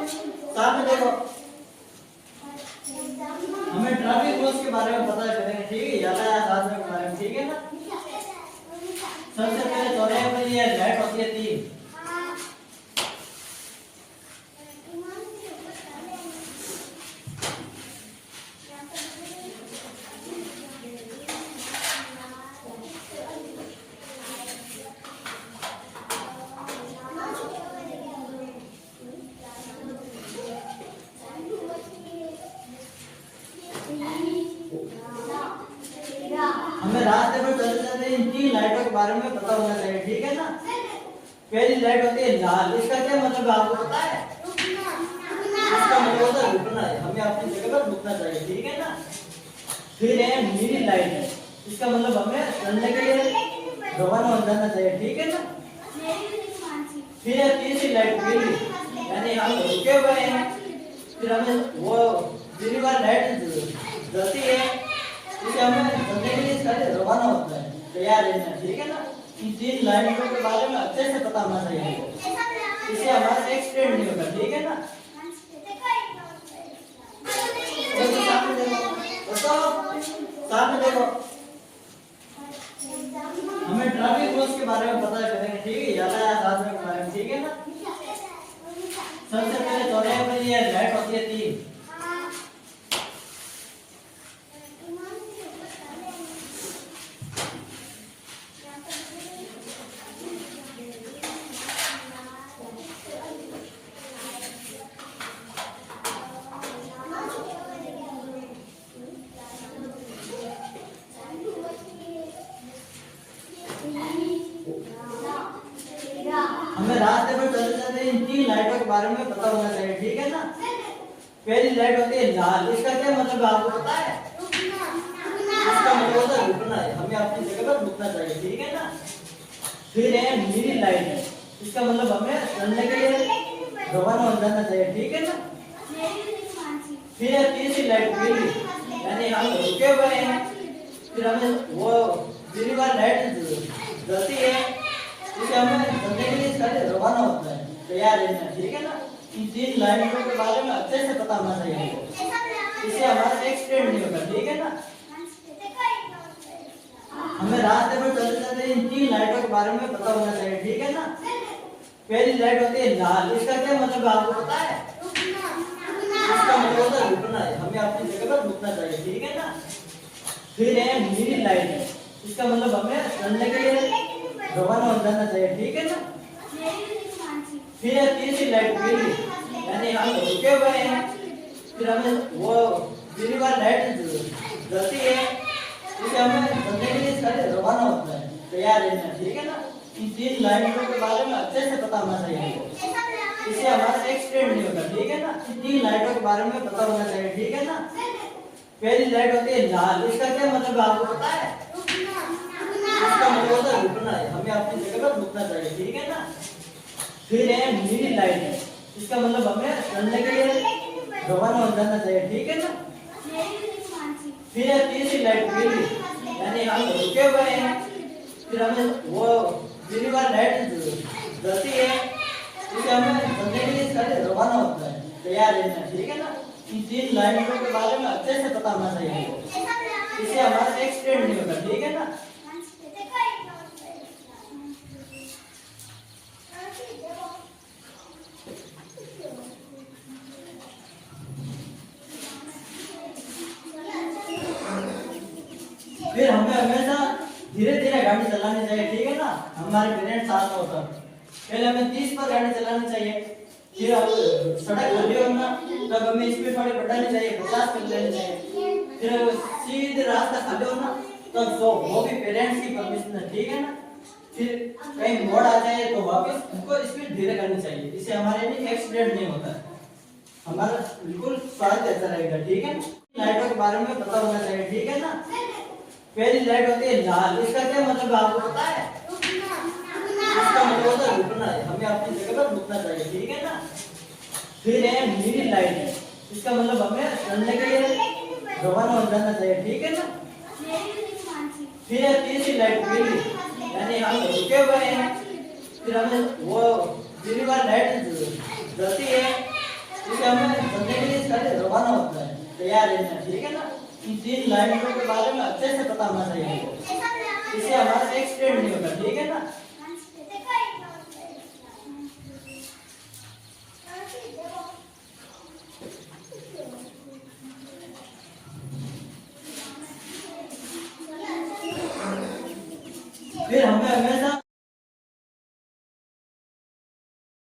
सामने देखो, हमें ट्रैफिक रूल्स के बारे में पता करेंगे, ठीक है, यातायात साधनों के बारे में, ठीक है ना। सबसे पहले चौराहे पर ये लाइट होती है 3। हमें रास्ते पर चलते चलते इन 3 लाइटों के बारे में पता होना चाहिए, ठीक है ना। पहली लाइट होती है लाल, इसका क्या मतलब है आपको पता है? इसका मतलब होता है रुकना है, हमें अपनी जगह पर रुकना चाहिए, ठीक है ना। फिर है नीली लाइट है, इसका मतलब हमें चलने के लिए रवाना हो जाना चाहिए, ठीक है ना। फिर है तीसरी लाइट पीली, यानी हम रुके हुए हैं, फिर हमें वो पीली वाली लाइट जलती है, इसे हमें चलने के लिए सारे रवाना होता है, तैयार रहना, ठीक है ना। इन 3 लाइटों के बारे में अच्छे से पता होना चाहिए, इससे हमारा एक्सीडेंट नहीं होगा, ठीक है ना। सामने देखो, हमें ट्रैफिक रूल्स के बारे में पता करेंगे, ठीक है, यातायात साधनों के बारे में, ठीक है ना। सबसे पहले चौराहे पर ये लाइट होती है 3। हमें रास्ते पर चलते चलते इन 3 लाइटों के बारे में पता होना चाहिए, ठीक है ना। पहली लाइट होती है लाल, इसका क्या मतलब है आपको पता है? इसका मतलब होता है रुकना है, हमें अपनी जगह पर रुकना चाहिए, ठीक है ना। फिर है नीली लाइट है, इसका मतलब हमें चलने के लिए रवाना हो जाना चाहिए, ठीक है ना। फिर है तीसरी लाइट पीली, यानी हम रुके हुए हैं, फिर हमें वो पीली वाली लाइट जलती है, इसे हमें चलने के लिए सारे रवाना होता है, तैयार रहना, ठीक है ना। इन 3 लाइटों के बारे में अच्छे से पता होना चाहिए, इससे हमारा एक्सीडेंट नहीं होगा, ठीक है ना। हमें रास्ते पर चलते चलते इन 3 लाइटों के बारे में पता होना चाहिए, ठीक है ना। पहली लाइट होती है लाल, इसका क्या मतलब है आपको पता है? इसका मतलब होता है रुकना है, हमें अपनी जगह पर रुकना चाहिए, ठीक है ना। फिर है नीली लाइट है, इसका मतलब हमें चलने के लिए रवाना हो जाना चाहिए, ठीक है ना। फिर है तीसरी लाइट पीली, यानी हम रुके हुए हैं, फिर हमें वो पीली वाली लाइट जलती है, इसे हमें चलने के लिए सारे रवाना होता है, तैयार रहना, ठीक है ना। इन 3 लाइटों के बारे में अच्छे से पता होना चाहिए, इससे हमारा एक्सीडेंट नहीं होगा, ठीक है ना। इन 3 लाइटों के बारे में पता होना चाहिए, ठीक है ना। पहली लाइट होती है लाल, इसका क्या मतलब है आपको पता है? इसका मतलब होता है रुकना है, हमें अपनी जगह पर रुकना चाहिए, ठीक है ना। फिर है नीली लाइट है, इसका मतलब हमें चलने के लिए रवाना हो जाना चाहिए, ठीक है ना। फिर है तीसरी लाइट पीली, यानी हम रुके हुए हैं, फिर हमें वो पीली वाली लाइट जलती है, इसे हमें चलने के लिए सारे रवाना होता है, तैयार रहना, ठीक है ना। इन 3 लाइटों के बारे में अच्छे से पता होना चाहिए, इससे हमारा एक्सीडेंट नहीं होगा, ठीक है ना। फिर हमें हमेशा धीरे धीरे गाड़ी चलानी चाहिए, ठीक है ना। हमारे पेरेंट्स साथ हो तब पहले हमें 30 पर गाड़ी चलानी चाहिए, फिर अब सड़क खाली हो ना तब हमें स्पीड थोड़ी बढ़ानी चाहिए, 50 कर लेनी चाहिए। फिर सीधे रास्ता खाली हो ना तब वो भी पेरेंट्स की परमिशन है, ठीक है ना। फिर कहीं मोड़ आ जाए तो वापस उनको स्पीड धीरे करनी चाहिए, इससे हमारे लिए एक्सीडेंट नहीं होता है, हमारा बिल्कुल स्वास्थ्य अच्छा रहेगा, ठीक है। लाइटों के बारे में पता होना चाहिए, ठीक है ना। पहली लाइट होती है लाल, इसका क्या मतलब है आपको पता है? इसका मतलब होता है रुकना है, हमें अपनी जगह पर रुकना चाहिए, ठीक है ना। फिर है नीली लाइट है, इसका मतलब हमें चलने के लिए रवाना हो जाना चाहिए, ठीक है ना। फिर है तीसरी लाइट पीली, यानी हम रुके हुए हैं, फिर हमें वो पीली वाली लाइट जलती है, क्या लेना है, ठीक है ना। इन 3 लाइटों के बारे में अच्छे से पता होना चाहिए हमको, इससे हमारा एक्सीडेंट नहीं होगा, ठीक है ना। फिर हमें हमेशा